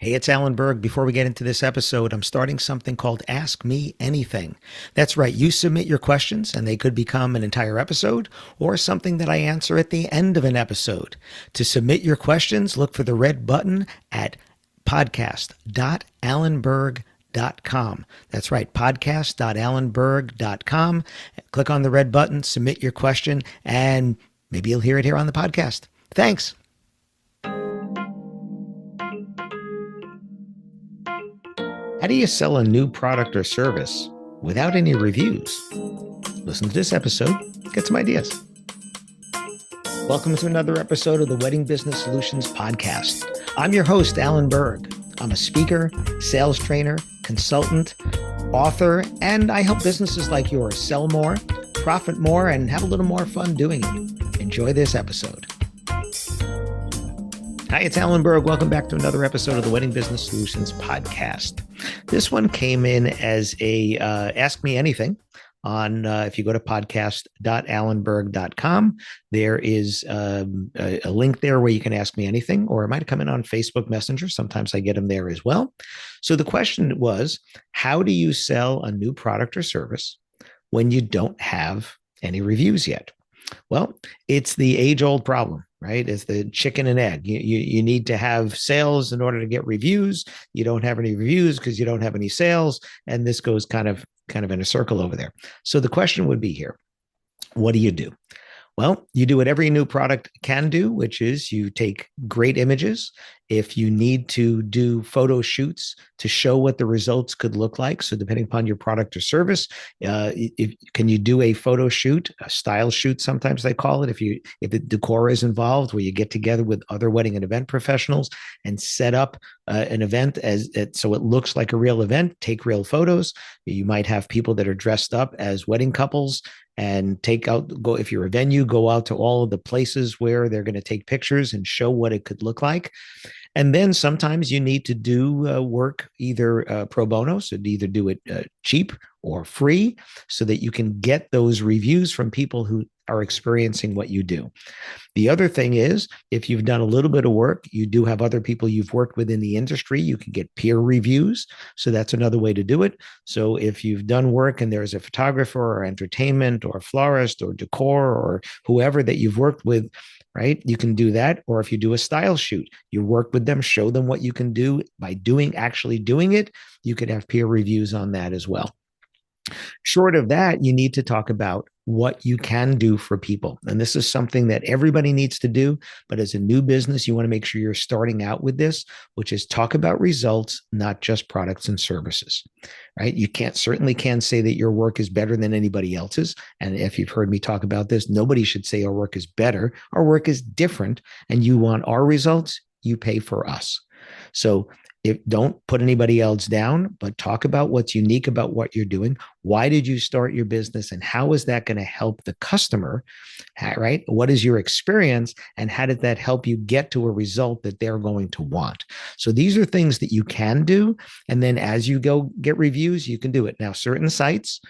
Hey, it's Alan Berg. Before we get into this episode, I'm starting something called Ask Me Anything. That's right. You submit your questions and they could become an entire episode or something that I answer at the end of an episode. To submit your questions, look for the red button at podcast.alanberg.com. That's right, podcast.alanberg.com. Click on the red button, submit your question, and maybe you'll hear it here on the podcast. Thanks. How do you sell a new product or service without any reviews? Listen to this episode, get some ideas. Welcome to another episode of the Wedding Business Solutions Podcast. I'm your host, Alan Berg. I'm a speaker, sales trainer, consultant, author, and I help businesses like yours sell more, profit more, and have a little more fun doing it. Enjoy this episode. Hi, it's Alan Berg. Welcome back to another episode of the Wedding Business Solutions Podcast. This one came in as a Ask Me Anything on, if you go to podcast.alanberg.com, there is a link there where you can ask me anything, or it might come in on Facebook Messenger. Sometimes I get them there as well. So the question was, how do you sell a new product or service when you don't have any reviews yet? Well, it's the age-old problem, right? It's the chicken and egg. You need to have sales in order to get reviews. You don't have any reviews because you don't have any sales, and this goes kind of in a circle over there. So the question would be here: what do you do? Well, you do what every new product can do, which is you take great images. If you need to do photo shoots to show what the results could look like, so depending upon your product or service, can you do a photo shoot, a style shoot, sometimes they call it, if the decor is involved, where you get together with other wedding and event professionals and set up an event so it looks like a real event, take real photos. You might have people that are dressed up as wedding couples and go if you're a venue, go out to all of the places where they're going to take pictures and show what it could look like. And then sometimes you need to do work either pro bono, so either do it cheap or free, so that you can get those reviews from people who are experiencing what you do. The other thing is, if you've done a little bit of work, you do have other people you've worked with in the industry, you can get peer reviews. So that's another way to do it. So if you've done work and there's a photographer or entertainment or florist or decor or whoever that you've worked with, right, you can do that. Or if you do a style shoot, you work with them, show them what you can do by actually doing it. You could have peer reviews on that as well. Short of that, you need to talk about what you can do for people. And this is something that everybody needs to do. But as a new business, you want to make sure you're starting out with this, which is talk about results, not just products and services, right? You certainly can't say that your work is better than anybody else's. And if you've heard me talk about this, nobody should say our work is better. Our work is different. And you want our results, you pay for us. So don't put anybody else down, but talk about what's unique about what you're doing. Why did you start your business, and how is that going to help the customer, right? What is your experience, and how did that help you get to a result that they're going to want? So these are things that you can do. And then as you go get reviews, you can do it. Now, certain sites,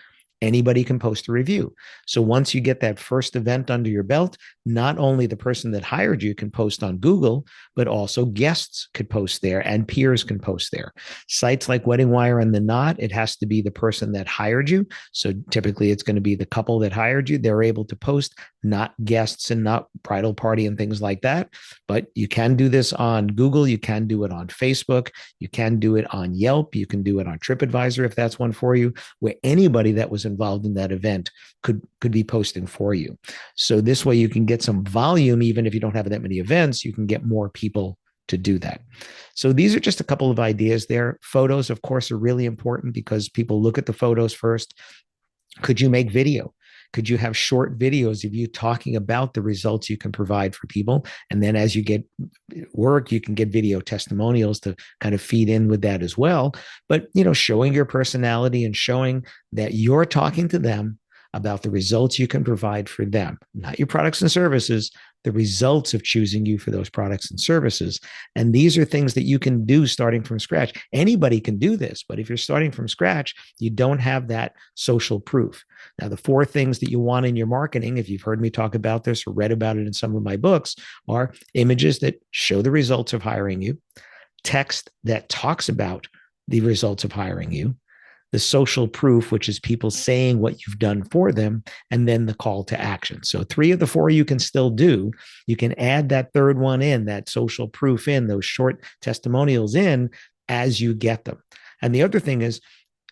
anybody can post a review. So once you get that first event under your belt, not only the person that hired you can post on Google, but also guests could post there and peers can post there. Sites like Wedding Wire and The Knot, it has to be the person that hired you. So typically it's going to be the couple that hired you. They're able to post, not guests and not bridal party and things like that. But you can do this on Google. You can do it on Facebook. You can do it on Yelp. You can do it on TripAdvisor if that's one for you, where anybody that was involved in that event could be posting for you. So this way you can get some volume. Even if you don't have that many events, you can get more people to do that. So these are just a couple of ideas there. Photos, of course, are really important because people look at the photos first. Could you make video? Could you have short videos of you talking about the results you can provide for people? And then as you get work, you can get video testimonials to kind of feed in with that as well. But, showing your personality and showing that you're talking to them about the results you can provide for them, not your products and services, the results of choosing you for those products and services. And these are things that you can do starting from scratch. Anybody can do this, but if you're starting from scratch, you don't have that social proof. Now, the 4 things that you want in your marketing, if you've heard me talk about this or read about it in some of my books, are images that show the results of hiring you, text that talks about the results of hiring you, the social proof, which is people saying what you've done for them, and then the call to action. So 3 of the 4 you can still do. You can add that third one in, that social proof in, those short testimonials in as you get them. And the other thing is,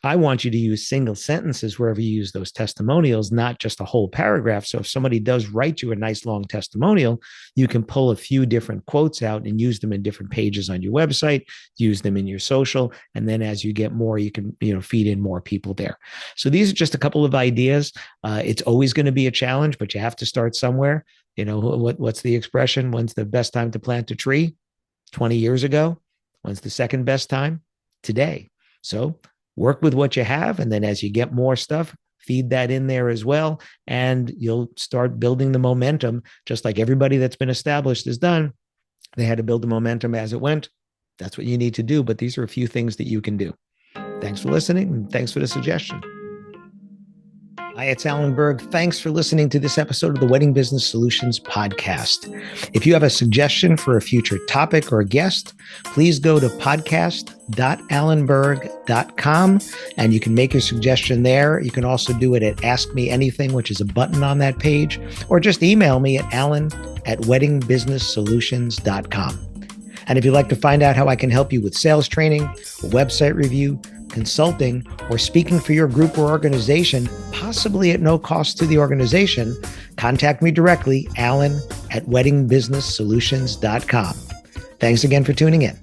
I want you to use single sentences wherever you use those testimonials, not just a whole paragraph. So if somebody does write you a nice long testimonial, you can pull a few different quotes out and use them in different pages on your website, use them in your social. And then as you get more, you can, feed in more people there. So these are just a couple of ideas. It's always going to be a challenge, but you have to start somewhere. What's the expression? When's the best time to plant a tree? 20 years ago. When's the second best time? Today. So work with what you have. And then as you get more stuff, feed that in there as well. And you'll start building the momentum, just like everybody that's been established has done. They had to build the momentum as it went. That's what you need to do. But these are a few things that you can do. Thanks for listening. And thanks for the suggestion. Hi, it's Alan Berg. Thanks for listening to this episode of the Wedding Business Solutions podcast. If you have a suggestion for a future topic or a guest, please go to podcast.alanberg.com and you can make your suggestion there. You can also do it at Ask Me Anything, which is a button on that page, or just email me at alan@weddingbusinesssolutions.com. And if you'd like to find out how I can help you with sales training, website review, consulting, or speaking for your group or organization, possibly at no cost to the organization, contact me directly, alan@weddingbusinesssolutions.com. Thanks again for tuning in.